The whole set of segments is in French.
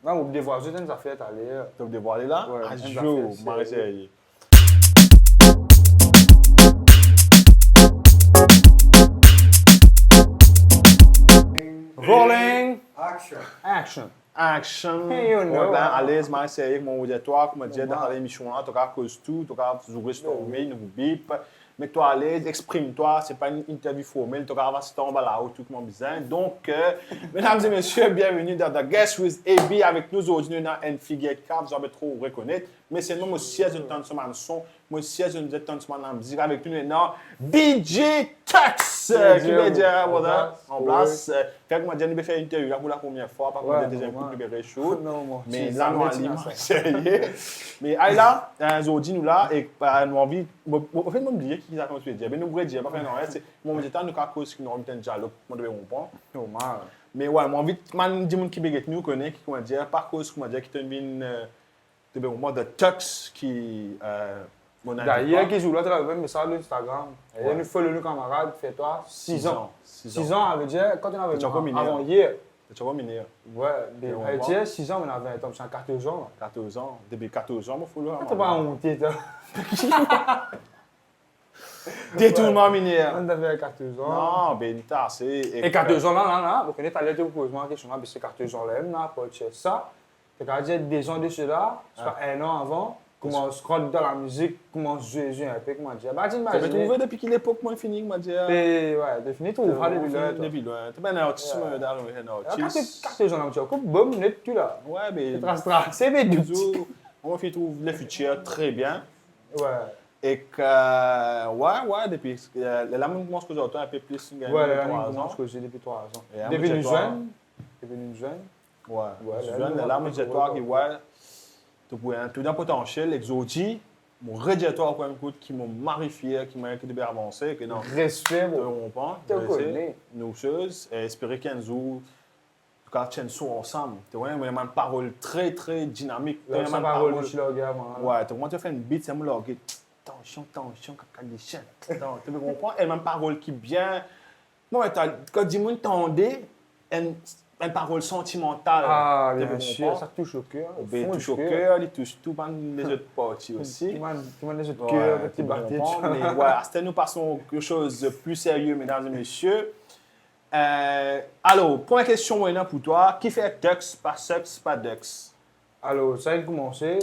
Non, vous dévoilez juste une affaire d'aller. Tu veux dévoiler là? Ouais, Ah, une jo, affaire, Marie-Chérie. Rolling! Action. Action! Hey, you know, Là, hein. à l'aise, Marie-Chérie, mon auditoire, comme je disais, Normal. dans l'émission là, tu as cause tout, tu as joué sur ton mail, nous bip. Mets-toi à l'aise, exprime-toi, c'est pas une interview formelle, tu as vas en bas là-haut, tout comme besoin. Donc, mesdames et messieurs, bienvenue dans The Guest with AB avec nous aujourd'hui dans une figure carte, vous avez trop reconnaître. Mais c'est nous aussi, je ne son son, moi aussi, je ne entends son la musique avec nous maintenant, DJ Tux, qui veut dire, voilà, en place. Fait que moi, je vais faire une interview là pour la première fois, par contre, Ouais, le deuxième coup, normal. libéré chaud. Non, mon Mais petit, là, ça nous, m'est allons, ça. sérieux. Mais là, aujourd'hui, nous là, et nous envie, en fait, nous oublier qui a commencé à dire, mais nous voulons dire, pas faire non, c'est mon temps, nous avons cause qui nous remet un dialogue, moi, devons comprendre. Normal. Mais ouais, moi, envie, man, dis mon qui béguet nous connaît, qui comment dire, par cause, comment dire, qui te une, de moment de Tux qui, mon D'ailleurs, qui joue là, tu as un message sur Instagram. Il y a une folle, le camarade, fais-toi 6 ans. 6 ans, ça veut dire, quand on avait Tu as encore miné, avant hier. Tu vois, miné, Ouais, Et on elle voit. dit 6 ans, on avait un temps, c'est 14 ans. 14 ans, depuis 14 ans, moi, faut le T'as pas honte, toi. Détournement minière. On avait 14 ans. Non, ben, t'as assez. Et 14 ans, là, vous connaissez, t'allais te poser une question, mais c'est 14 ans, là, pour dire ça. Tu as dit des gens de cela, soit un an avant, comment se rendre dans la musique, comment se jouer un peu, comment dire. Bah, Tu m'as t'imagines. trouvé depuis quelle époque, moi, fini, m'a dit. Et ouais, défini tout, pas depuis là. Depuis loin. Tu es un artiste, Ouais. dans un artiste. 14 ans, là, tu as comme bon, net, tu là. Ouais, mais. C'est mais du toujours, on trouve le futur très bien. Ouais. Et que, ouais, depuis. Là, moi, je pense que j'ai un peu plus. Ouais, là, on 3 commence ans. que j'ai depuis 3 ans. Et à Depuis moi, une j'ai toi. jeune. Depuis une jeune. Ouais, Ouais, je là, viens nous, là, on moi, va j'ai faire toi quoi, qui, ouais, tu vois, tout un potentiel, exotique. Mon radiateur, quand même, qui m'a marifié, qui m'a bien avancé, que non. Respect, bon. On pense, Te connais. nous choses, et espérer qu'un jour, quand tu as ensemble, tu vois, il y a une parole très, très dynamique. Là, Tu ça parole de Chilo Gamin. ouais, tu vois, tu fais une beat, c'est moi, là, tension, caca des chiens. Tu comprends? Et même parole qui bien. Non, mais quand dis-moi, t'entendais, une parole sentimentale. Ah, Tu bien comprends? sûr, ça touche au cœur. Il touche au cœur, il touche tout les autres parties aussi. Tu m'as les autres Ouais, cœurs, tu petit bâtis. comprends? Mais voilà, c'était nous passons à quelque chose de plus sérieux, mesdames et messieurs. Alors, première question maintenant pour toi. Qui fait Tux, pas Sex, pas Dux? Alors, ça a commencé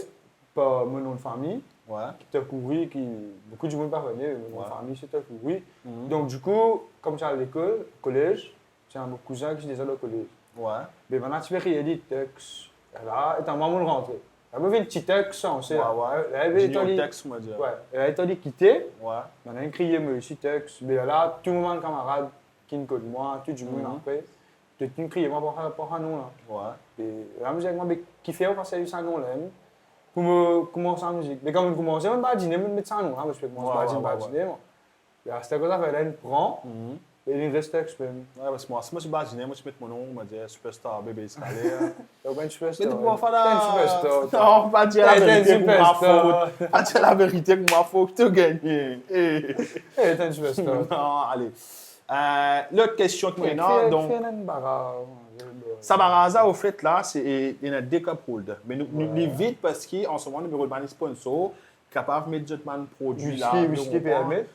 par mon nom de famille, Ouais. qui t'a couru, qui beaucoup de monde pas venir, mon nom de Ouais. famille, c'était couru. Mhm. Donc, du coup, comme j'allais à l'école, au collège, j'ai un cousin qui est déjà au collège. Ouais. Mais maintenant, tu peux rien dire, Tux. Là, et un moment de rentrer. Elle m'a fait une petite Tux, on sait. Ouais, ouais. Elle avait Junior établi. Tux, on va dire. Ouais, elle a été quittée. Ouais. Maintenant, elle criait, moi aussi, Tux. Mais là, tout le monde, camarade, qui me connaît moi, tout le monde Mhm. après. Tout le monde criait, moi, pour un nom, là. Ouais. Et la musique, moi, qui fait, parce que c'est un nom, là. Pour me commencer la musique. Mais quand je commence, je ne vais pas dîner, je vais mettre ça un nom, parce que moi, je ne vais pas dîner, moi. Et c'était comme ça, elle prend, Mhm. et il reste Tux, même. Ouais, parce que moi, si moi je suis imaginé, moi je mets mon nom, on va dire Superstar, bébé escalier. Donc, ben, tu peux Mais tu rester. peux faire la... superstar. Non, pas dire la T'es vérité une pour ma superstar. faute. Pas dire la vérité pour ma faute, tu gagnes. Eh. Eh, t'es une superstar. Non, allez. L'autre question que maintenant, donc... Fais une barre. Sabaraza, au fait, là, il y a des cup holders. Mais nous vite parce qu'en ce moment, nous avons des sponsors capables de mettre des produits là. Whisky permet.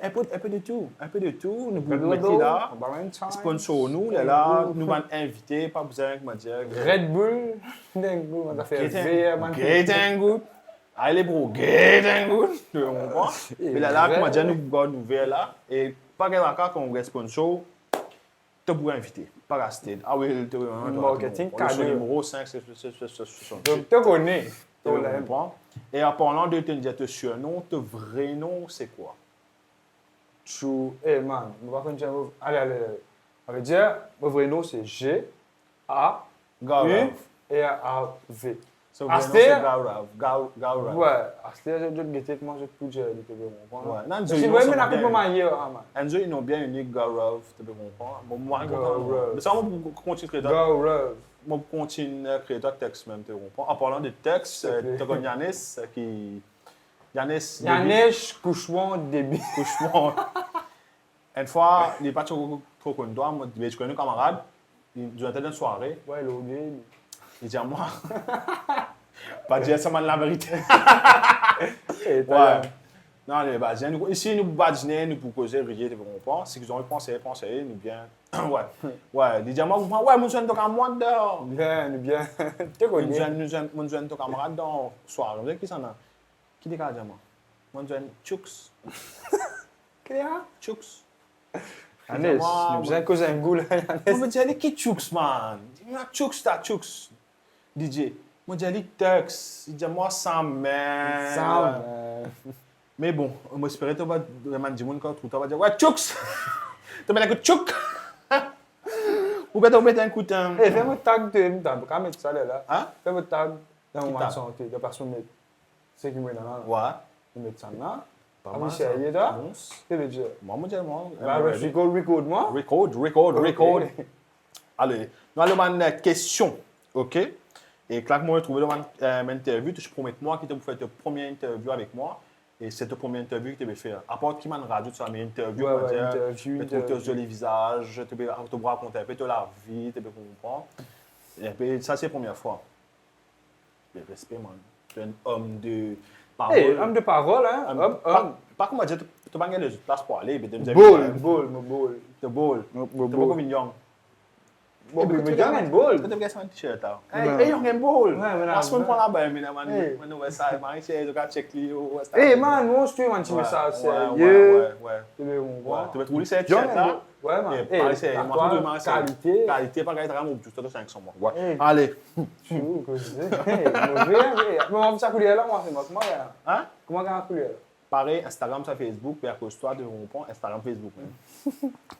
Un peu de tout. Un peu de tout. Nous Red pouvons mettre Bull, là. Valentine's. Sponsor nous, là, nous allons inviter, pas besoin de me dire. Red Bull. Red Bull, on a fait VR, man. Get and good. Allez, bro, get and good. Tu comprends? Mais là, comme je dis, nous avons ouvert là. Et pas que là, quand on est sponsor, tu peux inviter. Pas rester. Ah oui, tu Marketing cadeau. Le numéro 5, c'est Donc, tu connais. tu comprends? Et en parlant de ton surnom, ton vrai nom, c'est quoi? Chou. Eh, man, on va faire une chose. Allez. On va dire, mon vrai nom, c'est G, A, U Gaurav. et A, V. Son vrai nom, Aster? c'est Gaurav. Ouais, Aster, je vais te moi, je peux dire, tu peux comprendre. Ouais. Non, Si vous aimez la coupe, man. Enzo, ils ont bien unique Gaurav, tu peux comprendre. Bon, moi, Gaurav. mais ça, on continue de Gaurav. Moi, je continue à créer un texte même, tu comprends? En parlant de texte, tu as Yanis qui... Yanis Couchouan débit. Couchement. Une fois, il n'est pas trop connu, moi, je connais un camarade, durant une soirée, Ouais, l'autre. Il dit à moi. Pas dire ça, la vérité. Et Ouais. Non, les Badjins, ici, nous badjinons, nous pour causer, rier, tu comprends? Si ils ont pensé, nous bien. Ouais. Ouais, il dit à moi, ouais, mon jeune, tu as moi dehors. Bien, tu connais. Mon jeune, tu as camarade dans le soir. Vous savez qui ça a? Qui dit à moi? Mon jeune, Chooks. Qu'est-ce que Chooks. Anis, nous avons causé un goût là. On me dit, qui Chooks, man? Il dit, Chooks, t'as Chooks. DJ. Moi, je dis, Tux. Il dit, moi, Sam, man. Sam. Mais bon, on m'espérait que tu vas dire, tu vas dire, ouais, Chooks. Tu vas dire, Chouk. Ou bien tu vas mettre un coup de temps. Eh, fais-moi tag de M-Temps, quand mettre ça là. Hein? Fais-moi tag dans mon tag? santé, de personne mettre. C'est qui me met là. Ouais. Je mets ça là. Pas Ah mal, oui, ça. c'est là. Bon. C'est le jeu. Moi, je dis, moi. Bah, je record moi. Record. Allez, nous allons à une question, ok? Et clairement, je trouve une interview, je promets moi qui te fait ta première interview avec moi. Et c'est ta première interview que tu vas faire. À part qui m'a radio, tu as une interview, interview. Tu te les visages, tu peux raconter un peu de la vie, tu peux comprendre. Et puis, ça, c'est la première fois. Le respect, man. Tu es un homme de parole. Eh, homme de parole, hein? Homme. Pas comme dire, tu n'as pas de place pour aller. Bowl. Tu es mignon. Bon, mais il y a un bol. Tu devrais faire un t-shirt. Il y a un bol. Parce qu'on prend la bain, on ça, je check Eh, man, moi, je suis un petit message sérieux. Ouais. Tu veux voir? Tu veux trouver cette t-shirt là? Ouais, man. Et parler sérieux. Qualité. Qualité, pas qualité, on juste de 500 mois. Allez. Tu vois, que je dis. Mais on va ça couler là, moi, c'est moi. Comment il y a? Hein? Comment il y a couler là? Pareil, Instagram, sur Facebook, puis à cause de toi, de rond Instagram, Facebook.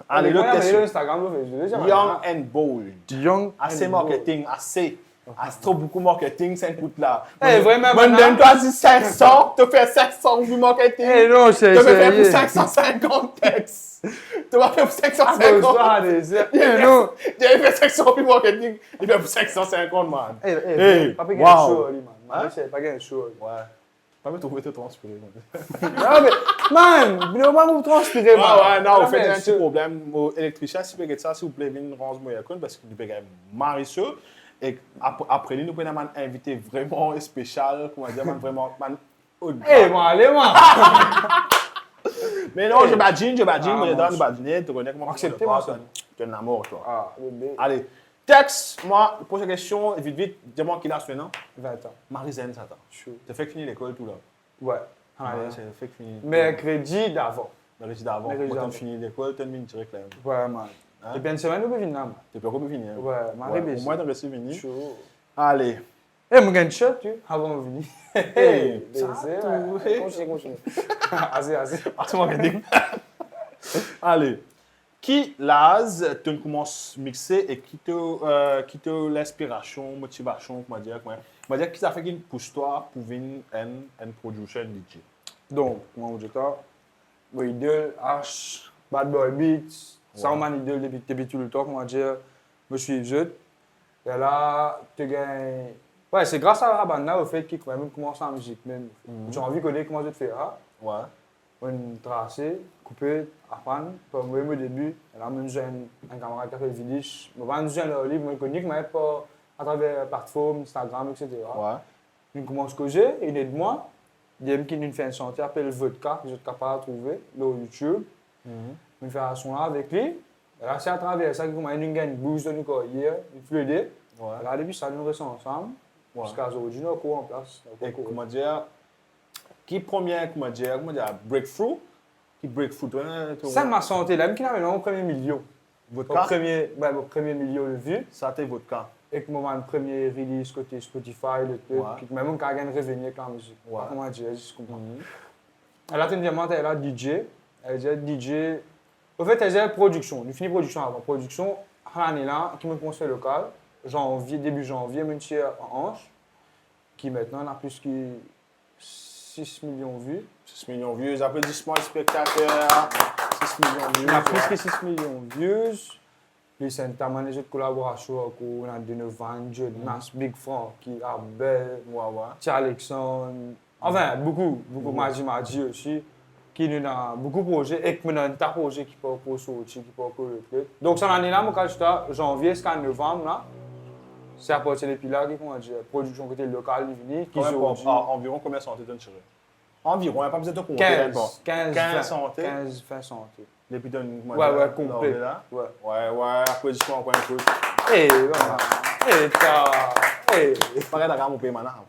Allez, l'autre question. Instagram, Facebook. Young and bold. Young Assez marketing, assez. Trop beaucoup marketing, ça coûte là. Eh, vraiment, man, donne-toi 500, tu fais 500 vues marketing. Eh, non, c'est tu vas faire pour 550 textes. Tu vas faire pour 550. Non. J'ai fait 500 vues marketing, il fait pour 550, man. Pas gagner un show, man. Pas gagner un show. Ouais. Pas me trouver te transpirer. Non, mais, man, ne pas vous transpirer, man. Ouais, non, vous faites un petit problème. L'électricien, si vous faites ça, s'il vous plaît, venez nous rendre mon école parce qu'il peut gagner Marisol. Et après, nous pouvons un invité vraiment spécial, comment dire, vraiment. Eh, moi, allez, moi. Mais non, je badine, moi, je donne badiner, tu connais comment accepter moi ça. Tu es un amour, toi. Ah, bébé. Allez, texte, moi, pose la question, vite, dis-moi qui l'a maintenant. 20 ans. Marie-Zen, ça t'as. Tu fait finir l'école tout là. Ouais. C'est fait finir. Mercredi d'avant. Mercredi d'avant. Quand tu finis l'école, tu as une direct là. Ouais, man. Et bien, une semaine, nous venir là, man. Tu peux pas finir. Ouais, man. Au moins, tu as réussi à venir. Chaud. Allez. Eh, moi, j'ai une shot, tu avant de venir. Hey, ça tout. Continue. Assez. Tu m'as dit. Allez. Qui Laz, tu commences à mixer et qui te l'inspiration, motivation, comment dire, qui ça fait qu'il pousse toi pour venir un producer DJ? Donc, moi, je dis, idole, H, Bad Boy Beats, ça, on m'a idole depuis tout le temps, comment dire, me suis jeune. Et là, tu gagnes. Ouais, c'est grâce à Rabana au fait qu'il commence en musique même. J'ai envie de connaître comment je te fais. Ouais. On tracé, coupé, apprendre. Pour moi, au début, là, j'ai un camarade qui a fait le vidéo. Je vais en livre, je connais, mais pas à travers la plateforme, Instagram, etc. Ouais. Je commence à causer, il aide moi. Il y a qui nous fait un chantier, appelle Vodka, que je suis capable de trouver, là, sur YouTube. Je fais un son là avec lui. Et là, c'est à travers ça que nous avons une boost de nous hier, une fluide. Là, depuis ça, nous restons ensemble. Jusqu'à aujourd'hui, nous avons en place. Et comment dire, qui premier, breakthrough? Qui breakthrough? Ça m'a santé là, qui n'a mon premier million. Votre Mon premier million de vues. Ça, c'était votre cas. Et que mon premier release côté Spotify, le truc, qui même quand il y a une revenu avec la musique. Comment dire, je comprends. Elle a une demande, elle a DJ. Elle dit DJ. En fait, elle a production. Nous finissons production avant. Production, l'année là, qui me conseille local. Début janvier, je suis en Ange. Qui maintenant a plus que 6 millions de vues. 6 millions de vues, applaudissements spectateurs. 6 millions de vues. On a plus que 6 millions de vues. Puis c'est notamment les autres collaborations qu'on a de Novan, Jonas, Big Frank, Abel, Alexandre. Enfin, beaucoup Madi aussi. Qui nous a beaucoup de projets et qui nous a un tas de projets qui peuvent sortir, qui peuvent le truc. Donc, cette année-là, quand j'étais janvier jusqu'à novembre, là, C'est à partir de là qui, comment dire, production côté local, qui environ combien de santé tu as tiré? Environ, il n'y a pas besoin de compter. 15 santé. 20 santé. Depuis ton Ouais, complet. Ouais, applaudissements encore une fois. Eh, voilà. Pareil, d'accord, mon pays maintenant.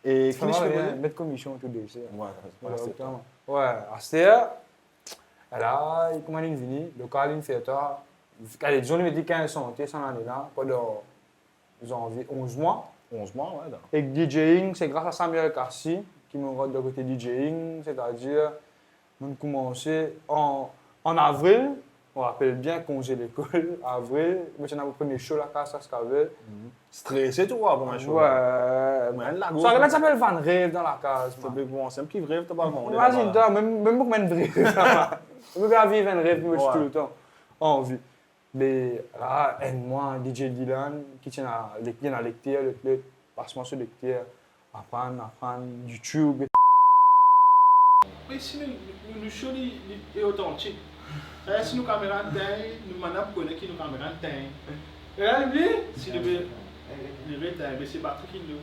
Et qui est-ce que mettre commission tout de suite. Ouais, c'est là, comment il vient, local, il fait ça. Allez, disons, il me dit 15 santé, ça en est là, pendant 11 mois. 11 mois, ouais. Et DJing, c'est grâce à Samuel Kassi qui me rend de côté DJing, c'est-à-dire, nous avons commencé en avril, on rappelle bien congé l'école, avril, moi j'ai pris mes shows à la casse à Scavel. Stressé, tu vois, pour ma show. Ouais. Ça s'appelle Van Rave dans la case. C'est un petit rêve, t'as pas demandé. Imagine-toi, même pour mettre rêve. Je peux pas vivre un rêve tout le temps. En vue. Mais là, moi, DJ Dylan, qui tient à lecture, le passement sur lecture, apprendre, YouTube. Mais si nous show est authentique, si nous caméras nous manap connaît qui nous caméras et là si le mais c'est batterie qui nous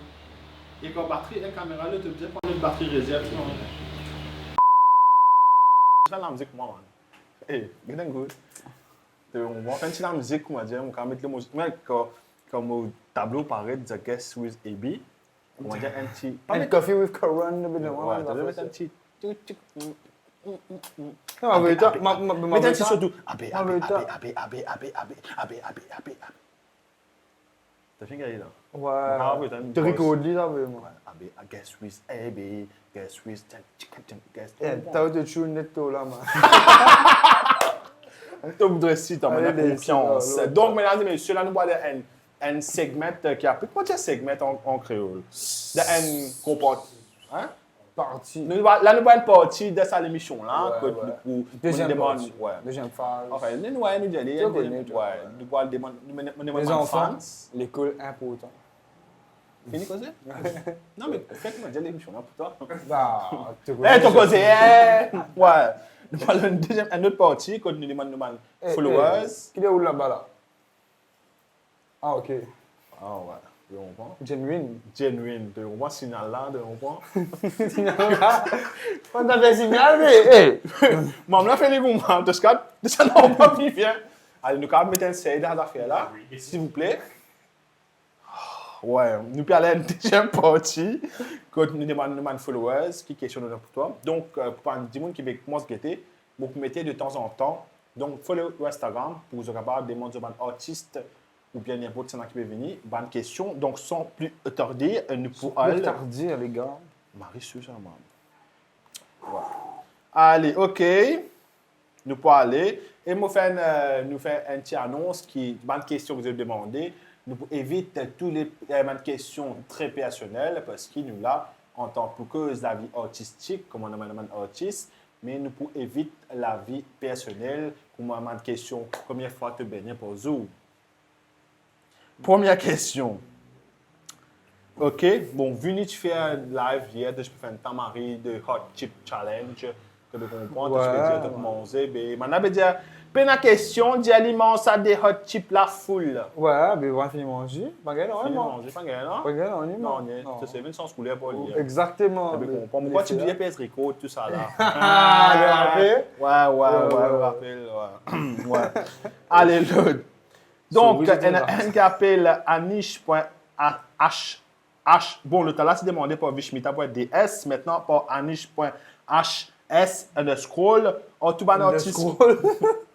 et quand batterie un caméra là tu dis prendre une batterie réserve ça la musique moi man good and good on va faire la musique comment dire on va mettre le musique mais comme au tableau paraît The Guest with AB on va dire un petit And coffee with Corona ouais tu veux mettre un petit non, mais toi, mais t'as surtout t'as fini là ouais tu recordes ça vraiment I guess with AB guess with guess t'as autre chose net là man tu voudrais si t'as confiance donc mesdames et messieurs là nous voyons un segment qui a comment dire segment en créole un comporte hein partie. Là, nous avons une partie de cette émission-là. Deuxième partie. Deuxième phase. Enfin, nous allons dire, nous allons demander les enfants, l'école important. Fini quoi ça? Non, mais faites-moi dire l'émission là pour toi. Bah, tu causes, ouais. Nous allons une autre partie, quand nous demandons followers. Qui est où là-bas là? Ah, ok. Ah, ouais. Genuine. Tu comprends signal là, tu comprends? Signal là? On a fait signal, mais. Moi, je fais les goûts, de ça n'a pas plus bien. Allez, nous allons mettre un série d'affaires là, s'il vous plaît. Ouais, nous allons aller à une deuxième partie, quand nous demandons followers, qui questionne pour toi. Donc, pour un petit monde qui veut commencer à guetter, vous mettez de temps en temps. Donc, follow Instagram pour vous avoir des mondes artistes. Ou bien n'importe qui peut venir, bonne question. Donc, sans plus tarder, nous pouvons aller. Plus tarder, les gars. Marie-Sous, voilà. Allez, ok. Nous pouvons aller. Et nous faisons une petite annonce qui bonne question que vous avez demandé. Nous pouvons éviter toutes les questions très personnelles parce que nous là, en tant que la vie artistique, comme on a un artiste, mais nous pouvons éviter la vie personnelle, comme on a une question, combien de fois tu baignes pour Zoom? Première question. OK. Bon, venu tu fais un live hier, je peux faire un tamari de Hot Chip Challenge. Que tu comprends, tu peux dire, tu peux manger. Mais maintenant, je peux dire, la question, dis aliment ça des Hot Chip la foule. Ouais, mais on va finir manger. Pas gagner, non? Pas gagner, non? Pas gagner, non? Non, tu sais, une sans couleur pour lire. Exactement. Pourquoi tu dis PS Record, tout ça là? Ah, le rappel? Ouais, ouais. Allez, l'autre. Donc, un qui appelle anish.h. Bon, le temps là, c'est demandé par vishmita.ds. Maintenant, par anish.hs underscore. Oh, tout bon artiste.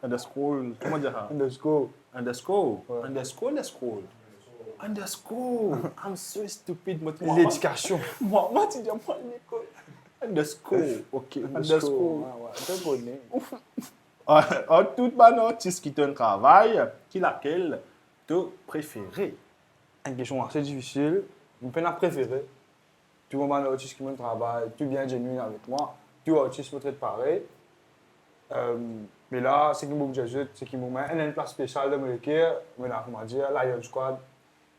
Underscore. Comment dire ça? Underscore. Underscore. I'm so stupid. L'éducation. Moi, tu dis moi l'école. Underscore. Ok, underscore. Tout bon artiste qui te travaille, qui laquelle te préféré? Une question assez difficile. Je peux préférer. Tout le monde artiste qui me travaille, tout bien genuine avec moi. Tout artiste peut être pareil. Mais là, ce qui me dit, c'est qu'il me met une place spéciale de mon équipe. Mais là, comment dire, Lion Squad,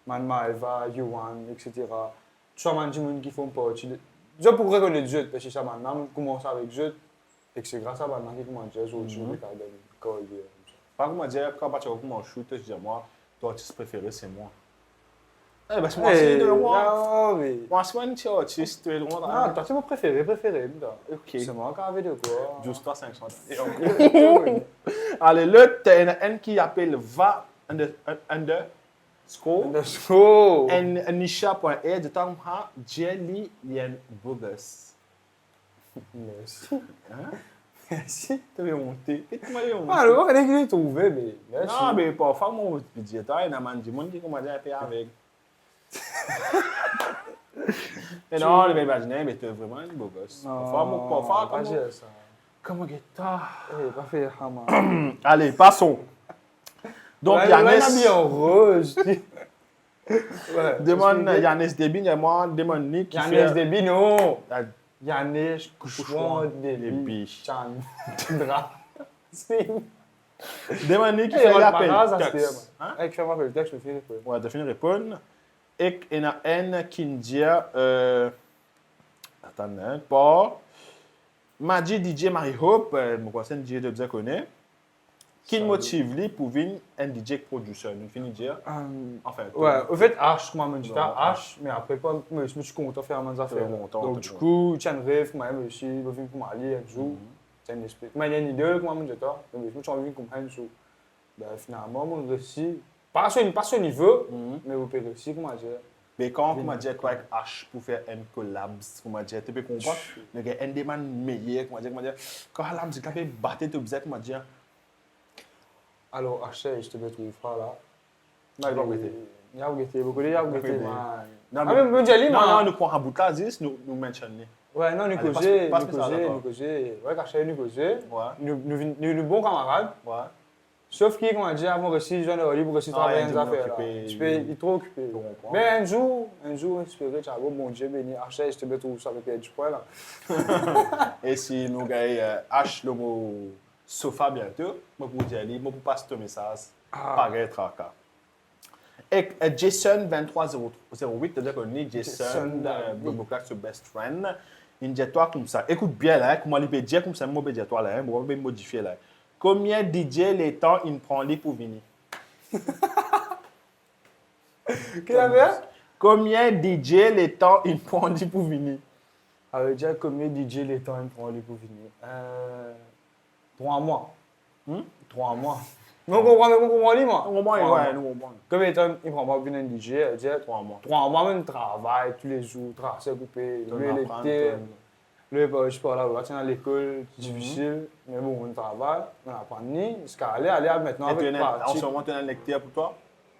Manma, Eva, Yuan, etc. Tout ça, man, qui font partie. Je pourrais reconnaître Dieu, parce que ça, maintenant, je commence avec Dieu. Et c'est grâce à maintenant qu'il commence à jouer au jeu. Par contre, dire, quand tu as commencé à shoot, je dis moi, Ton artiste préféré, c'est moi. Eh ben, c'est moi aussi de moi. Non, mais. Moi, c'est un petit artiste, tu es loin. Non, toi, c'est mon préféré. Ok. C'est moi qui avais de quoi. Juste 500. Allez, là, tu as un qui appelle va underscore Underscore. nisha.e de temps ha jelly lien bogus. Merci. Hein? Merci. Tu avais monté. Qu'est-ce que tu m'avais monté? Ah, le gars, il est trouvé, mais. Merci. Non, mais pas faire mon budget. Il y a un qui m'a dit à payer avec. Mais non, je m'imaginer, mais tu es vraiment un beau gosse. Pas faire pas comme ça. comment guitare. Eh, pas fait Hama. Allez, passons. Donc, Ouais, Yannis. il a mis en rose. Ouais. Demande Yannis Debin, il y a moi, demande Nick qui Yannis fait. Debi, non. la- Yannis Couchouan les Debi. biches. Chan. Dra. C'est. Demande Nick qui Eh, fait on l'appel. parle, ça, Texte. c'était. Hein? Eh, fais-moi le texte, je fais quoi. Ouais, tu as fini de répondre. Et il y a un qui dit. Attends, pas. Maji DJ Marie Hope, mon conseil DJ de dire connaît. Qui motive lui pour venir un DJ producer? Nous finissons de dire. Enfin, Ouais, au fait, H, comment me dit Non, H, mais après, pas, je me suis content de faire mes affaires. longtemps, Donc, du coup, tiens, un rêve, moi, je suis venu pour m'aller un jour. C'est une espèce. Mais il y a une idée, comment me dit ça? Je me suis envie comme un jour. Ben, finalement, mon récit, pas ce niveau, mais au réussi, comment dire. Mais quand on m'a dit quoi avec H pour faire un collab, on m'a dit, tu peux comprendre, il y a un des man meilleurs, comment dire, quand la musique a fait battre tout bizarre, comment dire. Alors, H, je te mets trouver frère là. Non, il va arrêter. Il y a arrêté, beaucoup de gens ont arrêté. Non, Ah, même me dit, non, nous prenons un bout de la 10, nous mentionnons. Ouais, non, nous Allez, causons, passe-moi ça, d'accord. ouais, H, nous causons. Ouais. Nous bons camarades. Ouais. Sauf qu'il, comment dire, avant réussi, je ne libre aussi travailler il dans est les affaires. occupé, Je peux, il est trop occupé. Je comprends. Mais un jour, j'espérais, tu as beau, bon Dieu béni, H, je te mets tout ça avec du poil là. Et si nous gagnons H, le mot sofa bientôt, je vous dire, je vous passe ce message. Pareil, tracas. Et Jason 2308, c'est-à-dire qu'on est Jason, sur Best Friend. Il dit toi comme ça. Écoute bien là, comment il peut dire comme ça, moi je vais dire toi là, moi je vais modifier là. Combien DJ les temps il prend lui pour venir? Qu'est-ce qu'il y avait? Combien DJ les temps il prend lui pour venir? Alors, déjà, combien DJ les temps il prend lui pour venir? 3 mois. 3 mois. Nous comprenons lui, moi. Nous comprenons. Combien de temps il prend pour venir un DJ? 3 mois. 3 mois, même travail tous les jours, tracer, couper, l'électer. Je sais pas, là, on à l'école, c'est difficile, mais bon, on travaille, on apprend ni, jusqu'à aller maintenant avec en ce moment, tu as un lecteur pour toi?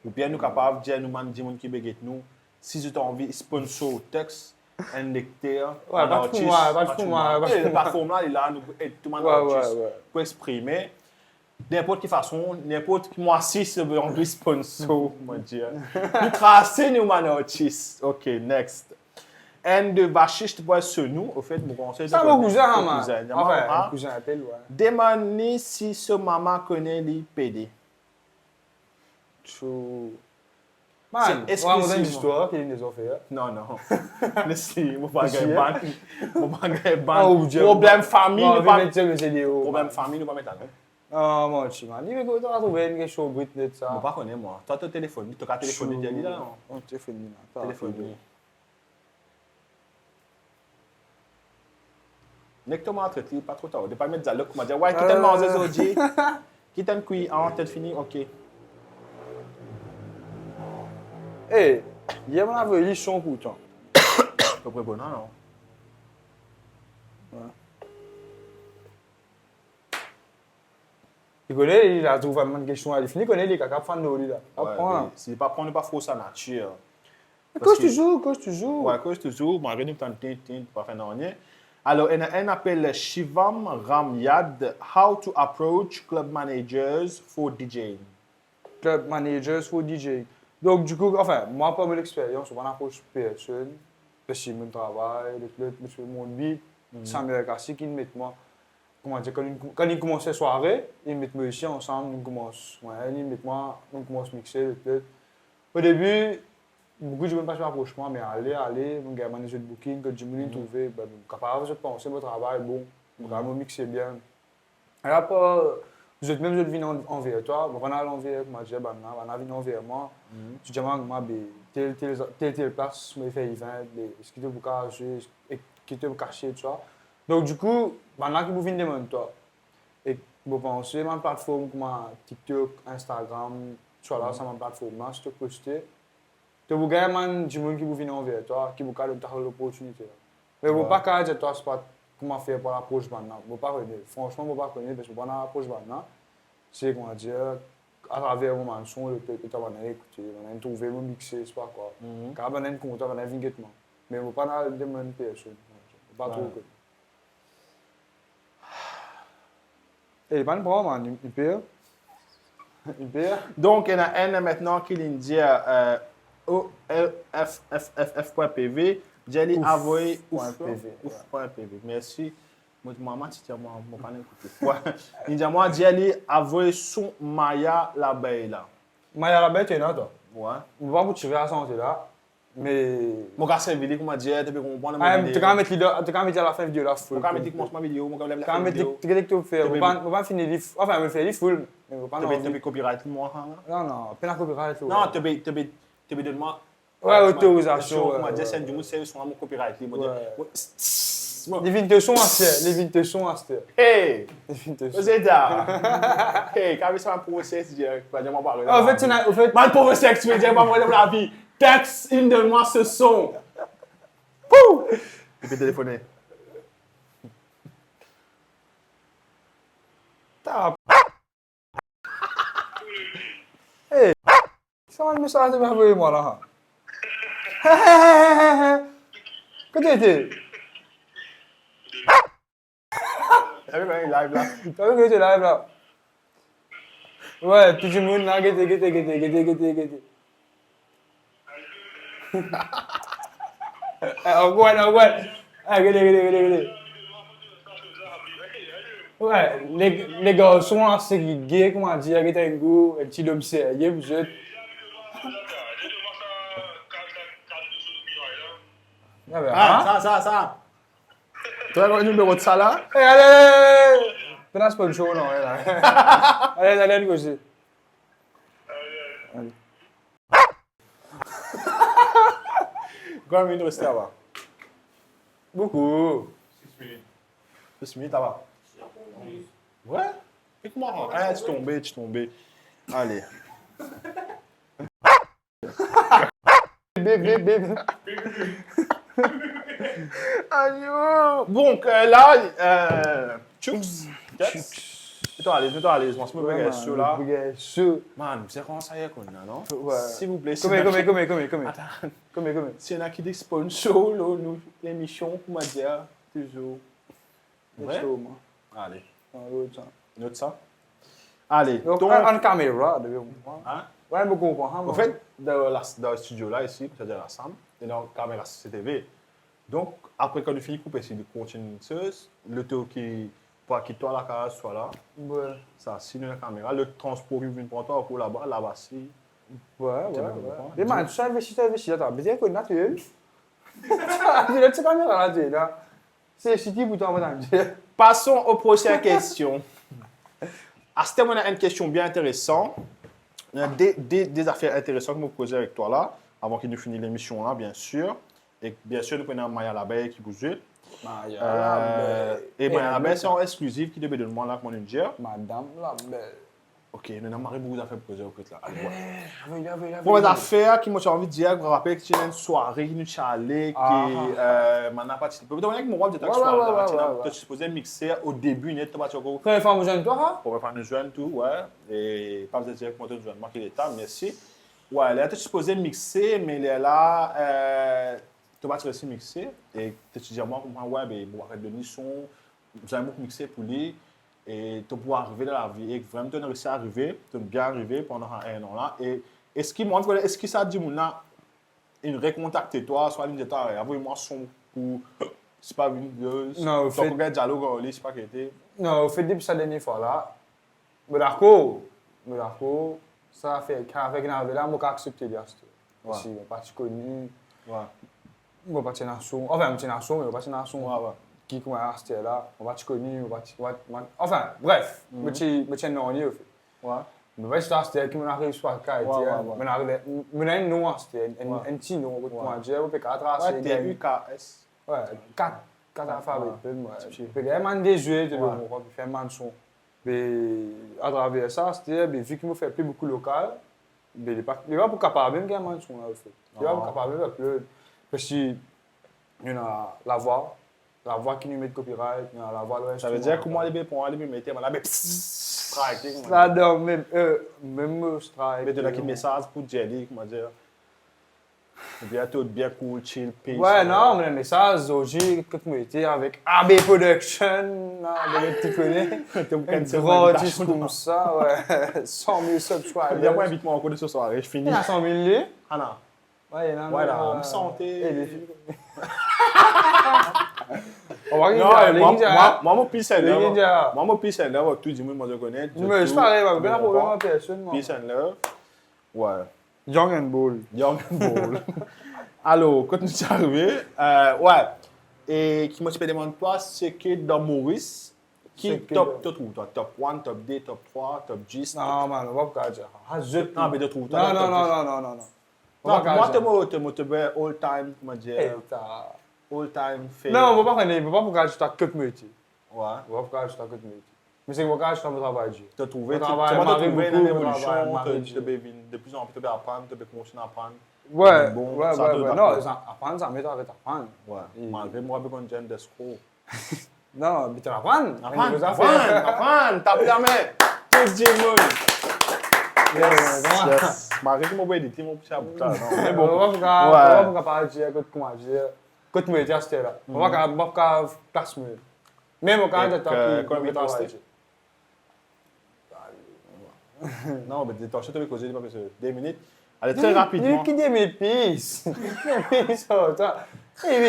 Ou bien nous sommes capables de dire, nous, man, dis-moi qui béguette nous, si tu as envie de sponsor au texte, un lecteur, ouais, un pas artiste, de fou, moi. Le plateforme là, il a nous aide tout le monde artiste pour exprimer. N'importe quelle façon, n'importe qui mois-ci, c'est un sponsor, mon Dieu. Nous tracer, nous, man, artiste. OK, next. Un de Bachiste pour sur nous, au fait, mon conseil. Ça, mon cousin, Enfin, mon cousin appelle, ouais. Demandez si ce maman connaît les PD. True. Man, on va une histoire qui est des affaires. Non. Laissez, mon bagage problème famille, nous pas mettre problème famille, nous pas mettre là. Ah, mon chien, man. Il veut trouver une chose brute de ça. Je ne connais pas, moi. Toi, tu as téléphoné. Tu as téléphoné là, non? On téléphone là. Téléphoné. Nectement traité, pas trop tard. De pas mettre ça là, comme dire, ouais, qui t'aime manger aujourd'hui? Qui t'aime cuire? Ah, t'as fini? OK. Eh, hier, on avait eu son pourtant. Pas très bon, non? Ouais. Il connaît, il a trouvé vraiment une question à définir. Il connaît les caca fan de lui là. Ouais, si pas prendre pas faux sa nature. Cause toujours. Ouais, cause toujours. Moi, je vais pas faire rien. Alors, il y a un appel Shivam Ramyad, How to approach club managers for DJing. Club managers for DJ. Donc, du coup, enfin, moi, pas mon expérience, on approche personne. Parce que mon travail, mon beat, sans me casser, qui met moi. Comment dire, quand ils commencent la soirée, ils mettent moi ici ensemble, ils commencent à mixer. Au début, beaucoup de gens ne pas rapprochement, mais aller, mon gars, manager de booking, quand je me trouvé, capable de penser mon travail, bon, vraiment mixer bien. Et après, je viens envers toi, on va aller envers moi, je vais venir envers moi. Tu dis moi, telle place, je me fais event, ce qui te vous cache, qui te vous cacher, tu vois. Donc, du coup, maintenant qui vous venez demander toi, et vous pensez, ma plateforme comme TikTok, Instagram, tu vois là, c'est ma plateforme, là, je te poste. Tu vous gagnez du monde qui vous vient envers toi, qui vous donne l'opportunité. Mais vous ne pouvez pas dire toi, c'est pas comment faire pour l'approche maintenant. Vous ne pouvez pas connaître. Franchement, vous ne pouvez pas connaître parce que pour l'approche maintenant, c'est comment dire, à travers mon manchon, le peuple, tu vas écouter, on a trouvé, on mixer, c'est pas quoi. Quand on a un compte, on a un vinguettement. Mais vous ne pouvez pas demander personne. Vous ne pouvez pas trop connaître. Et pas de problème, il perd. Il perd. Donc, il y en a un maintenant qui dit OLFFF.pv. Jelly envoyé ouf.pv. Merci. Moi, tu tiens, moi, pas écouter. Il dit moi, Jelly envoyé sous Maya l'abeille là. Maya l'abeille, tu es là, toi. Ouais. On va vous tirer à santé là. Mais. Mon gars, c'est une vidéo, comme dit, tu peux comprendre. Tu peux mettre à la fin de la vidéo là. Tu peux mettre ma vidéo, tu peux mettre la vidéo. Tu peux faire. On va finir les. Enfin, on fait les full. Tu peux copyright moi. Non, pas la copyright. Non, tu peux donner moi. Ouais, autorisation. Comment dire, c'est du monde, c'est sur mon copyright. Les vidéos sont à cette. Hey! Vous êtes là. Hey, quand c'est un process, je vais pas parler. En fait, mal process, je vais dire, pas parler de la vie. Texte, une de moi ce son. Pouh! Tu peux téléphoner. Hey! Ça va le message de m'envoyer moi là. Que tu étais? T'as vu quand il est live là? T'as vu que tu es live là? Ouais, tout le monde là, guette. Ouais. Ouais, les garçons là, c'est gay, comment dire, qui un goût, un petit homme sérieux, vous êtes. Ça. Tu as le numéro de ça là? Allez! Fais-la pas le show, non, là. Allez, négocier. Combien de minutes restent là-bas? Beaucoup. 6 minutes là-bas. Ouais? Pique-moi. Ah, tu tombé. Allez. Bébé. Donc là, Chucks. Mets-toi à l'aise. Moi, je me regarde sur là. Man, c'est comment ça y est qu'on a, non? S'il vous plaît. Combien? S'il y en a qui disent sponsor, l'émission, comment dire, toujours. Ouais? Allez. Une autre ça? Allez. Donc, en caméra, de Hein? Ouais, je comprends. En fait, dans le studio là, ici, c'est-à-dire la salle, et dans la caméra CCTV. Donc, après, quand on finit de couper, c'est de continuer le taux qui pour quitter la case soit là. Ouais. Ça, sinon la caméra, le transport qui vient pour toi, pour là-bas, si. Ouais. Mais man, tu sais, investi là, t'as bien connu naturel. Tu as cette caméra là, c'est city pour toi, madame. Passons aux prochaines questions. À ce moment, on a une question bien intéressante. Il y a des affaires intéressantes que je vais poser avec toi là, avant qu'il nous finisse l'émission là, bien sûr. Et bien sûr, nous prenons Maya l'abeille qui vous aide. Et Maya l'abeille, c'est en exclusif qui devait donner moi là, mon ingénieur. Madame l'abeille. Ok, nous avons beaucoup d'affaires poser au côté là. Allez, Pour les affaires qui m'ont envie de dire, je vous rappelle que c'est une soirée qui nous allée, qui m'a participé. Peut-être que mon rôle de soirée, tu es supposé mixer au début, net, tu vas te dire. Frère, femme, jeune toi, pour faire nous joindre tout, ouais. Et pas besoin de dire que moi, tu joindre, moi qui l'état, merci. Ouais, là, tu es supposé mixer, mais là, tu vas te laisser mixer. Et tu te dis, moi, ouais, ben, bon, arrête de donner son, vous allez beaucoup mixer pour lui. Et tu peux arriver dans la vie. Et vraiment, tu as réussi à arriver, tu as bien arrivé pendant un an là. Et est-ce qu'il montre, est-ce que ça dit, il recontacte toi, soit il dit, envoie-moi son pour. C'est pas une vidéo. Non, au fait. Tu dialogue en ligne, c'est pas qu'il était. Non, au fait, depuis cette dernière fois là, mais d'accord, ça fait qu'avec une là, je peux accepter les astuces. Si je ne suis pas connu, je ne suis pas nation. Enfin, je suis nation, mais je ne suis pas nation. qui commence à là, on va te connaître, enfin, bref, je tiens non, au fait. Ouais. Mais je suis qui m'a réussi à faire, mais un nom, c'était un petit nom, comment dire, on peut tracer. Ouais, TUKS. Ouais, 4 alphabets. Puis il m'a déjoué de l'eau, on peut faire un son. Mais à travers ça, c'était, vu qu'il me fait plus beaucoup local, il n'est pas capable de faire un son, en fait. Il n'est pas capable de faire parce que il y a la voix qui nous met de copyright, il y a la voix de ça veut dire que moi, les pour aller me mettre, là, strike. Là, non, même strike. Mais de là qui message pour Jelly, comment dire. Bien tout, bien cool, chill, peace. Ouais, non, mais le message, aujourd'hui, que tu m'étais avec AB Production, tu connais. Un gros disque comme ça, ouais. 100 000 subscribers. Viens, moi, invite-moi encore de ce soir, je finis. Il y a 100 000 lieux. Ah non. Ouais, il y en a. Ouais, là, on me sentait. On va regarder. Moi, mon peace and love. Moi, mon peace and love, tout le monde, je connais. Mais je parle, je vais pas à personne. Peace and love. Ouais. Young and Bold. Young and Bold. Alors, quand nous sommes arrivés, ouais. Et qui m'a demandé toi, c'est que dans Maurice, qui top tout, top 1, top 2, top 3, top 10. Non, man, on va pas dire. Non, mais de tout. Non. Non, moi, tu me all-time, comment dire, all-time favorite. Non, on va pas regarder ta queue de métier. Ouais. On va pas regarder ta queue de métier. Mais c'est qu'on regarde ton travail. Tu as trouvé une évolution, de plus en plus, tu peux apprendre, tu peux continuer à apprendre. Ouais, bon, ouais. Non, apprendre, ça m'aide avec apprendre. Ouais. Malgré moi, je suis un jeune d'escroc. Non, mais tu apprends. Apprendre, tape la main. Tout le monde. Yes. Malgré que moi, je suis un petit peu on va pas parler de comment dire. Quand tu me dis, c'était là. On va pas place mieux. Même au cas de temps qui travaille. Non, mais détaché, tu veux causer 2 minutes. Allez, très rapidement. Qui dit mes pistes? Il y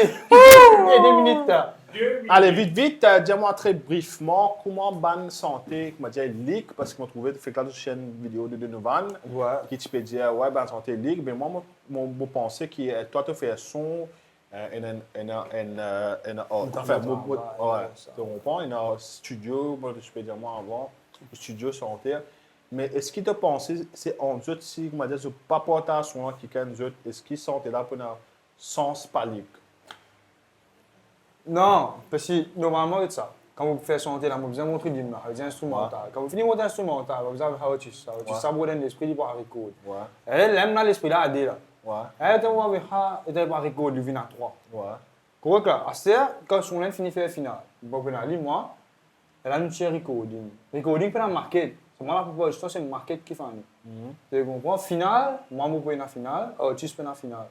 a 2 minutes. Allez, vite, dis-moi très brièvement comment ban santé, comment dire, leak, parce que je trouvé, tu fais là une chaîne vidéo de Donovan, qui tu peux dire, ouais, ban santé leak, mais moi, je pensais que toi, tu fais un son, enfin, tu comprends, il y a un studio, moi, je peux dire moi avant, le studio santé. Mais est-ce qu'il te pensait, c'est en autres, si, comment dire, je pas porter à son qui est en autres, est-ce qu'il sentait là pour un sens palique? Non, parce que normalement, c'est ça. Quand vous faites chanter, là, vous avez montré du instrumental. Quand vous finissez votre instrumental, vous avez ça. Ça vous donne l'esprit pour record. Elle aime l'esprit là, à dire là. Elle est pas record, il vient à 3. Correct là. Quand son laine finit faire finale, bon, moi, elle a une petite recording. Recording pour la market. C'est moi la proposition, c'est une market qui fait. Tu comprends? Finale, moi, je peux la finale, artiste peut la finale.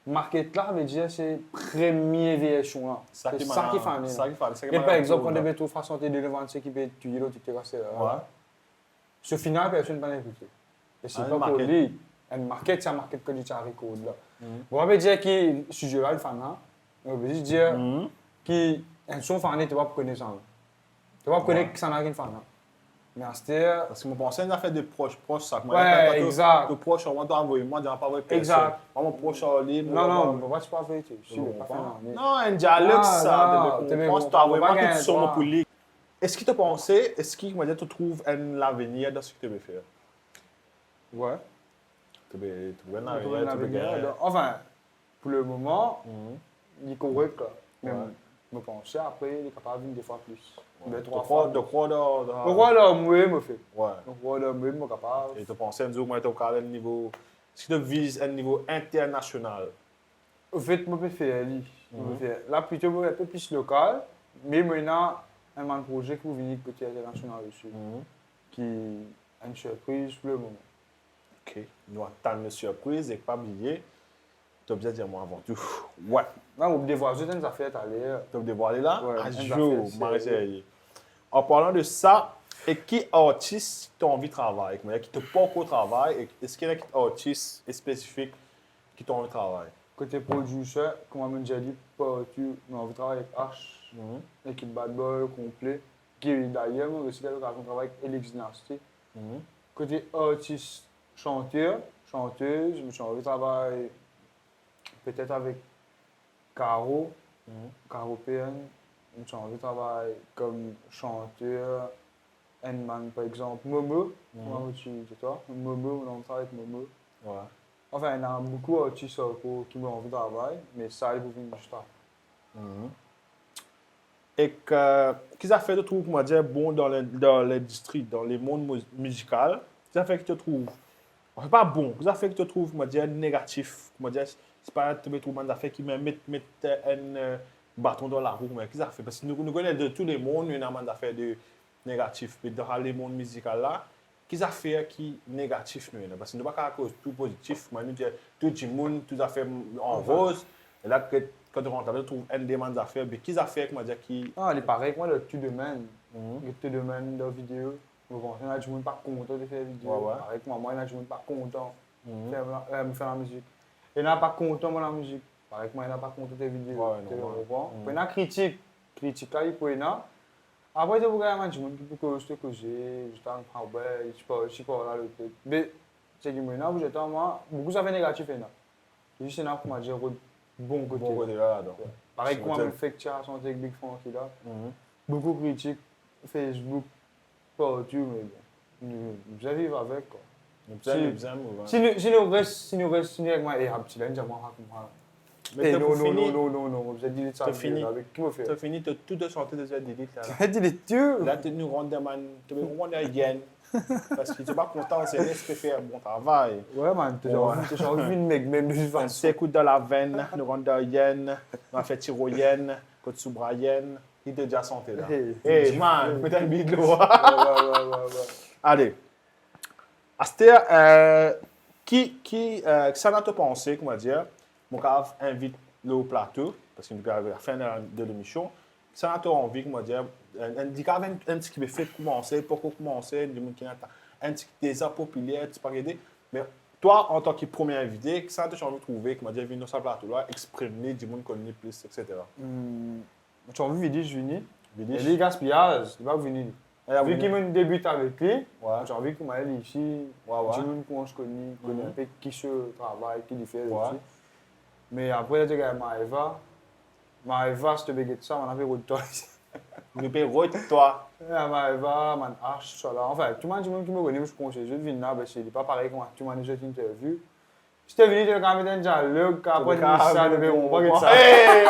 Market là, veut dire c'est première version là. C'est ça qui fait. Et par exemple, quand on devait tout faire santé de devant ce qui peut étudier l'autre, tu es là. Ce final, personne ne va l'écouter. Et c'est pas pour lui. Une market, c'est un market que tu as record là. On va dire que ce sujet là, il fait là. On va dire qu'un son fan, tu vas pas connaître ça. Tu vas connaître que ça n'a rien fait là. Mais parce que je pensais à faire des proches, ça. Ouais, exact. De proches, on va envoyer, moi, je ne vais pas envoyer personne. Exact. Moi, mon proche en ligne. Non, moi, tu pas faire. Non, un dialogue, ça. Je pense que tu as envoyé moi tout sur mon public. Est-ce qu'il te pensait, est-ce qu'il m'a dit que tu trouves un avenir dans ce que tu veux faire? Ouais. Tu veux trouver un avenir. Enfin, pour le moment, il est correct. Je me pensais après, il est capable de des fois plus. De quoi moi, me fait. Ouais. De quoi moi, me capable. Et tu pensais un jour que tu as un niveau. Est-ce que tu vises un niveau international? En fait, je peux faire. Là, plutôt un peu plus local, mais maintenant, un projet qui vient côté international dessus. Qui est une surprise pour le moment. Ok. Nous attendons une surprise et pas oublier. Tu as bien dit moi avant tout. Ouais. Non, vous dévoilez certaines affaires à l'air. Tu as dévoilé là? Ouais. À jour, Marie. En parlant de ça, et qui artiste tu as envie de travailler? Qui te pas au travail? Est-ce qu'il y a des artistes spécifiques qui t'ont envie de travailler? Côté producteur, comme on m'a dit, j'ai envie de travailler avec H, l'équipe Bad Boy complet. Qui d'ailleurs, moi aussi, j'ai l'occasion de travailler avec Elix Dynasty. Côté artiste, chanteuse, j'ai envie de travailler peut-être avec Caro, Caro PN, j'ai envie de travailler comme chanteur, man par exemple, Momo, c'est toi, Momo, on travaille avec Momo. Ouais. Enfin, il y a beaucoup d'artistes qui m'ont envie de travailler, mais ça, il faut venir juste après. Et qu'est-ce que fait de trouves, comment dire, bon dans l'industrie, dans le monde musical? Qu'est-ce que fait que tu trouves, enfin, pas bon, qu'est-ce que fait que tu trouves, comment dire, négatif, comment dire, c'est pas tu trouves des affaires qui mettent un bâton dans la roue, mais qu'est-ce que fait? Parce que nous connaissons de tous les mondes, il y a des affaires de négatifs, mais dans le monde musical là, qu'est-ce que fait qui est négatif, nous, parce que nous ne pas à cause tout positif, mais nous tout le monde, tout affaires en rose, et là, quand tu rentres, tu trouves un des affaires, mais qu'est-ce que fait, comment dire, qui... Ah, il est pareil que moi, le tout domaine. Le tout domaine de la vidéo. Bon, il y en a qui ne pas content de faire la vidéo. Ouais. Pareil que moi, il y en a qui ne pas content de faire la musique. Il y en a pas content de la musique. Pareil que moi, il y en a pas content de faire la vidéo. Il y en a critique. Critique, il peut y en a. Après, tu peux regarder un qui peut causer, je t'en prends, je sais pas là le truc. Mais, c'est que moi, beaucoup ça fait négatif, il y en a. C'est juste, il y en a pour dire bon côté. Bon côté là, donc. Pareil que moi, je fais que tu as son Big Funky là. Beaucoup de critiques, Facebook, partout, mais bon, nous allons vivre avec quoi. Si nous restons avec moi, et petit là, moi, mais non, vous avez dit ça avec qui me fait? Tu as fini de tout de santé de cette delete là. Tu as dit les tueurs. Là, tu nous rends demande, tu me rends again. Parce que tu n'es pas content, c'est laisse te faire un bon travail. Ouais, man, tu as envie de mec, même de vivre. On s'écoute dans la veine, nous rendons yen, on a fait tyrolienne, côte soubraïenne, il te déjà santé là. Hey, man, mets un bide là. Allez. Astea, ça n'a pas pensé, comment dire, mon cave invite le plateau, parce qu'il nous arrive à la fin de l'émission, ça n'a pas envie, comment dire, un petit qui me fait commencer, pourquoi commencer, un petit déjà populaire, tu peux aider, mais toi, en tant que premier invité, ça n'a pas envie de trouver, comment dire, venir sur ce plateau-là, exprimer, du monde connaît plus, etc. Tu as envie de venir, il y a gaspillage, il va venir. Vu qu'il me débute avec lui, j'ai envie qu'il m'aille ici, du monde qu'on se connaît, un peu qui se travaille, qui fait aussi. Mais après, il y a Maëva, c'est de ça, on a fait route toi. Nous payons route toi. Maëva, man H, ça là. Enfin, tout le monde qui me connaît, je conseille, je viens là, parce que c'est pas pareil comme tout le monde cette interview. Si tu es venu, tu as quand même un dialogue, après ça, on va get ça. Hey,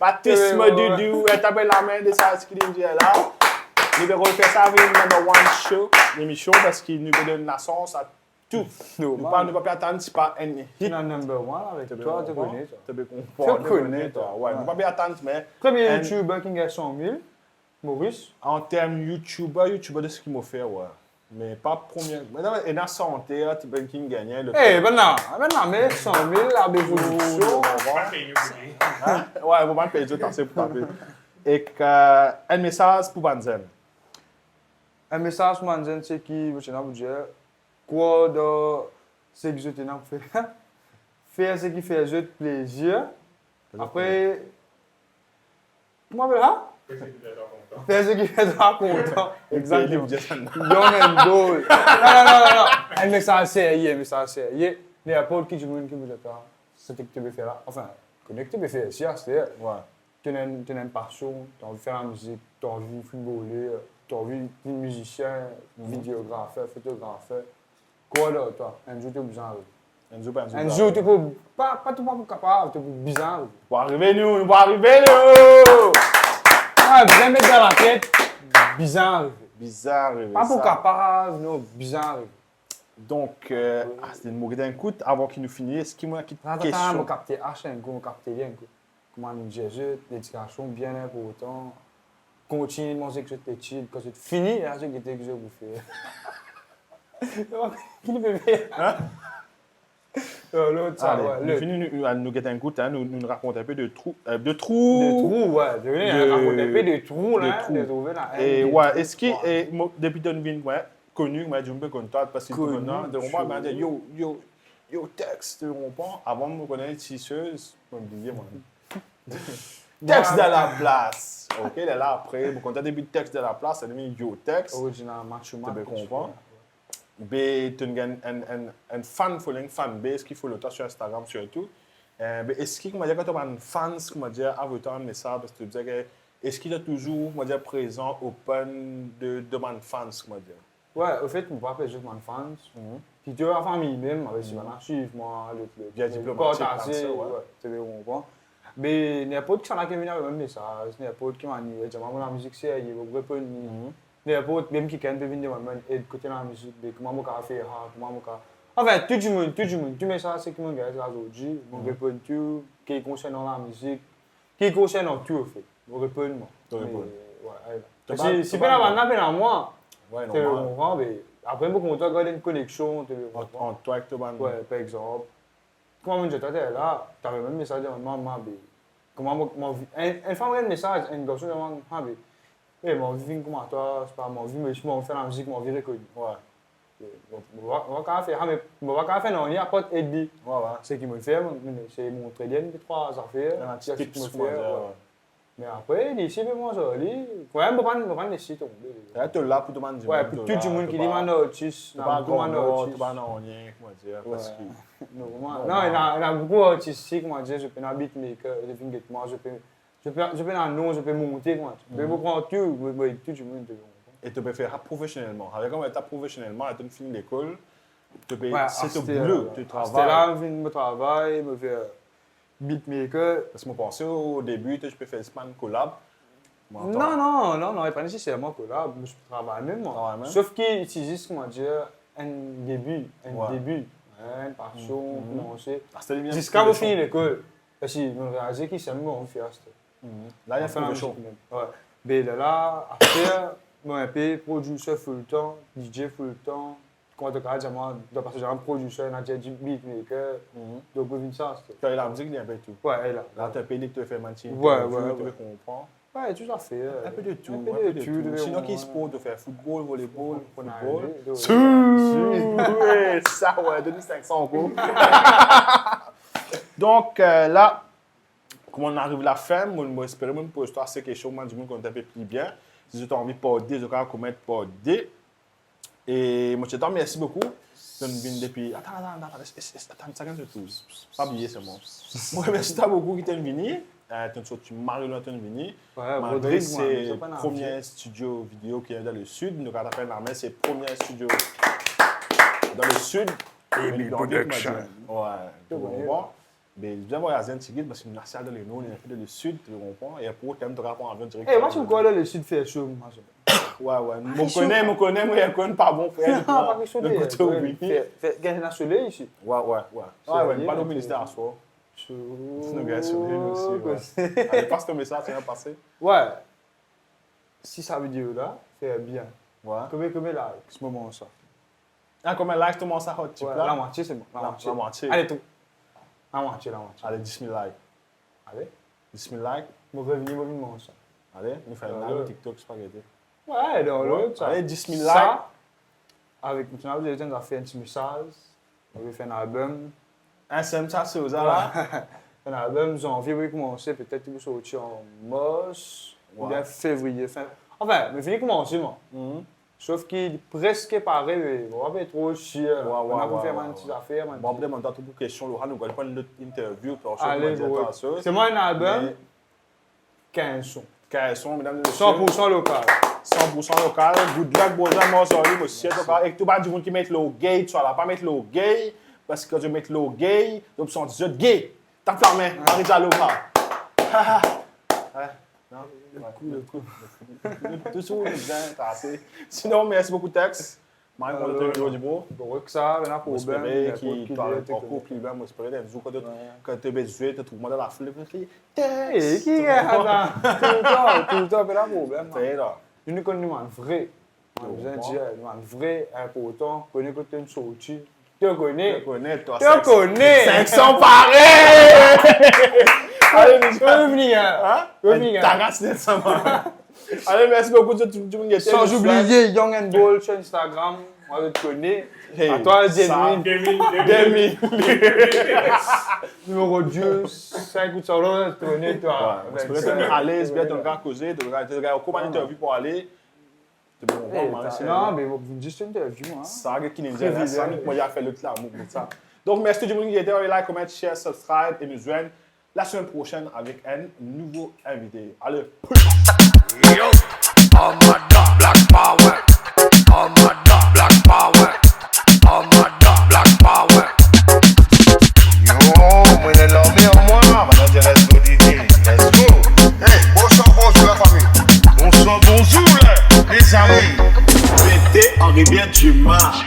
Baptiste Doudou, taper la main de ça, ce qu'il dit là. Nous devons faire ça avec number one show, l'émission, parce qu'il nous donne la chance à tout. Nous ne pouvons pas attendre si pas un hit. Tu es number one avec toi, tu connais ça. Tu connais toi. Ouais, nous ne pouvons pas attendre, mais. Premier YouTuber qui gagne 100 000, Maurice. En termes YouTuber de ce qu'il m'a fait, ouais. Mais pas premier. Maintenant, il y a santé, tu peux qui gagne. Eh, maintenant, mais 100 000, la bévolution. Ouais, vous m'en payez, c'est pour taper. Et un message pour Banzen. Un message pour Banzen, c'est qui, je vais vous dire, quoi de ce que je t'ai fait. Faire ce qui fait jeu de plaisir. Après, comment on appelle ça? Faire ce qui fait toi content. Exactement. Young and bold. Non. Un message sérieux, Il y a pas de qui du monde qui me dit ça. C'est ce que tu veux faire là. Enfin, connecter, tu peux faire ça, c'est. Tu as une passion, tu as envie de faire la musique, tu as envie de footballer, tu as envie d'être musicien, vidéographe, photographe. Quoi là, toi? Un jour, tu es bizarre. Un jour, tu peux pas tout le monde capable, tu es bizarre. Nous arriver nous! Ah, bien mettre dans la tête, bizarre. Pas pour capable, non, bizarre. Donc, c'était une mauvaise d'un coup, avant qu'il nous finisse, est-ce qu'il m'a une question? Attends, capter H, on capter bien. Comment nous Jésus, l'éducation bien important. Continue de manger que je t'étudie, quand c'est fini, là, c'est que je vous fais. Qui le bébé? L'autre, ça, ouais. Nous finissons nous guetter un coup, nous raconter un peu de trous. De trous, ouais. Je raconter un peu de trous, là. Et ouais, est-ce que, depuis que nous sommes connus, je suis un peu content parce que maintenant, de moi, je dis yo, texte, tu comprends? Avant de me connaître, tisseuse, je me disais, moi. Texte de la place. Ok, là après, quand tu as début de texte de la place, ça devient yo texte. Originalement, tu comprends? Mais tu as un fan following, fan base qui follow toi sur Instagram surtout. Est-ce que, comment dire, quand tu as un fan, comment dire, avant un message, parce que tu disais que est-ce qu'il est toujours, on va dire, présent, open de demande fans, on va dire? Ouais, au fait, je ne pas faire juste mon fans. Puis tu vois, la famille même, avec si on suivre moi, bien diplomatique, comme ça, ouais. Tu comprends. Mais n'importe qui s'en a qui vient avec un message, n'importe qui m'a dit, la musique c'est, il va répondre. N'importe, même qui peut venir de côté de la musique, comment on peut faire, comment on peut. Enfin, tout le monde, tu mets ça, c'est qui me gagne aujourd'hui, on répond tout, qui concerne la musique, qui concerne tout, au fait. On répond, moi. Ouais, si pas la bande, à moi. Ouais, non. Après, beaucoup de regarder une connexion. En toi avec toi, ouais, par exemple. Comment je t'étais là, tu avais même un message de maman. Comment une femme a un message, un garçon demande, mon vie, comment toi, c'est pas mon vie, mais je m'en fais la musique, mon vie reconnue. Ouais. On va faire, mais on va faire, non, il n'y a pas d'aider. Ce qui me fait, c'est montrer bien les trois affaires. Un petit tip, mais après, ici, moi, joli. Quand même, on va laisser tomber. Tu es là pour demander. Ouais, pour tout le monde qui demande artiste. Tu vas encore, tu vas en rien, comment dire. Parce que. Non, il y a beaucoup d'artistes, comment dire, je peux un beatmaker, je peux get moi, je peux un nom, je peux monter, comment dire. Je peux prendre tout le monde. Et tu peux faire professionnellement. Avec comme tu as professionnellement, tu as fini l'école, c'est ton boulot, boulot, tu travailles. C'est là, je me travaille, je fais beatmaker. Parce que je pensais au début, tu peux faire une collab. Non, pas nécessairement collab, je travaille même moi. Sauf qu'il utilise, comment dire, un début, une passion, commencer. Jusqu'à vous finir l'école. Parce que je réalise qu'il s'aime bon faire ça. Là, il y a fait le show. Ouais. Mais là, après, moi, un peu producer full temps, DJ full temps. Quand tu as parce que j'ai un producteur, un beatmaker, donc on ça. Tu as la musique, il y a un peu tout. Ouais, elle là. Là, tu as payé que tu fais mentir. Ouais. Tu comprends. Ouais, tout à fait. Un peu de tout. Sinon, qui sport de faire football, volleyball, football. Oui, ça, ouais, 2500 euros. Donc, là, comme on arrive à la fin, je espère même pour toi, c'est quelque chose du monde qu'on t'a fait plus bien. Si tu as envie de parler, je vais commettre parler. Et moi, je te remercie beaucoup. Je viens depuis. Attends, une seconde, je pas oublier, c'est bon. Moi, merci beaucoup qui t'es venu. Tu Marie-Laure t'es venu. Malgré c'est le premier studio vidéo qui est dans le sud. Nous, quand on appelle l'armée, c'est le premier studio dans le sud. Et production. Ouais, tu comprends. Mais je viens voyager un petit guide parce que nous sommes dans le nord, on est dans le sud, tu comprends. Et après, tu aimes te répondre en avion direct. Eh, moi, je me connais le sud fait chaud. Ouais. Je connais, mais je connais pas bon frère. Pas que chaud. Le côté où il y a un soleil ici. Ouais. Pas le ministère à soi. Nous gars soleil aussi. Allez, passe ton message, tu vas passer. Ouais. Si ça veut dire là, c'est bien. Ouais. Combien like, ce moment ça. Combien like, tout le monde ça hot type là? La moitié, c'est bon. La moitié. Allez, tout. La moitié. Allez, 10 000 likes. Allez. 10 000 likes. Mon revenu, ça. Allez, nous faisons un TikTok spaghetti. Ouais, dans l'autre. Allez, 10 000 likes. Ça, avec le channel de on a fait un petit message. On a fait un album. Un seul ça, c'est aux là. Un album, janvier, oui, commencer. Peut-être qu'il va sortir en mars. Ou bien février. Enfin, mais fini commencer, moi. Sauf qu'il est presque pareil, mais on va pas trop chier. On a pu faire une petite affaire. Bon, après, on a beaucoup de questions. Nous allons prendre notre interview. C'est moi un album. 15 sons. 15 sons, mesdames et messieurs. 100% local. 100% local. Good luck, bonjour, moi, sorry, monsieur. Et tout le monde qui met le gay, tu vas pas mettre le gay. Parce que tu mets le gay, donc sont 18 gay. Tape la main, arrive à l'eau. Le coup. Tout ça, bien, t'as assez. Sinon, merci beaucoup, Tex. Marie, pour le temps du beau. Pour que ça, il y a un problème. J'espère qu'il parle encore plus bien. J'espère que quand tu es besoin, tu trouves dans la foule. Tex! Qui est là? Tout le temps, il y a un problème. C'est là. Je ne connais pas un vrai. Un vrai important. Je connais que tu es une sortie. Tu connais. Toi. 500 pareils! Allez, revenez. T'as rassé ça, allez, merci beaucoup tout le monde. Sans oublier Young and Bold sur Instagram. Moi, je te connais. À toi, 2000. Numéro 10, 5 ou 100 je te connais, toi. Allez, c'est bien, tu vas causer. Tu vas comment interview pour aller. Non, mais juste une interview. Ça, qui n'est pas ça, moi, j'ai fait le clair. Donc, merci tout le monde qui était là, comment share, subscribe et nous joindre. la semaine prochaine avec un nouveau invité. Allez, Yo, all my dog, black power. All my dog, black power. All my dog, black power. Yo, moi les lobby en moi, maintenant je reste au DJ. Let's go. Hey, bonjour la famille. Bonjour les amis. Pété en rivière du Mar.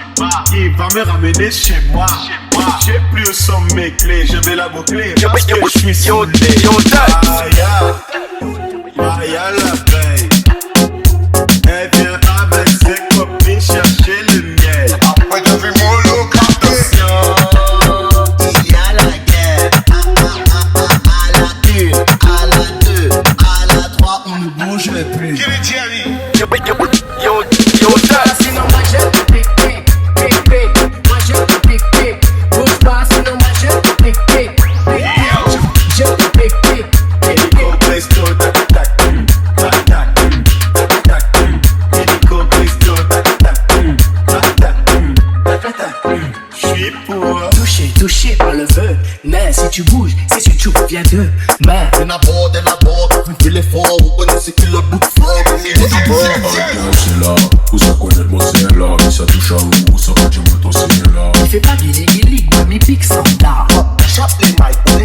Il va me ramener chez moi. J'ai plus où sont mes clés, je vais la boucler parce que je suis soudé. Maya la veille. Elle vient avec ses copines chercher le miel. Après de vie mon local. Il y a la guerre. À la une, à la deux, à la trois, on ne bouge plus. Qui est Thierry? Yo, Sinon moi je te pique, pique, pique. Moi je te pique, pique. Bouge pas, sinon moi je te pique, pique, pique. Je te pique, pique, pique, pique. Hélico presto, tac tac, tac tac, tac tac. Hélico presto, tac tac, tac tac, tac tac. J'suis pour Touché par le feu. Mais si tu bouges, c'est si tu reviens de mais elle aborde, vous faites l'effort, vous connaissez qu'il a bout de fort. C'est là, où ça connaît le mot c'est là, mais ça touche à où ça quand tu me ton c'est là. il fait pas guili, moi mes pics sont là. Chape les mics,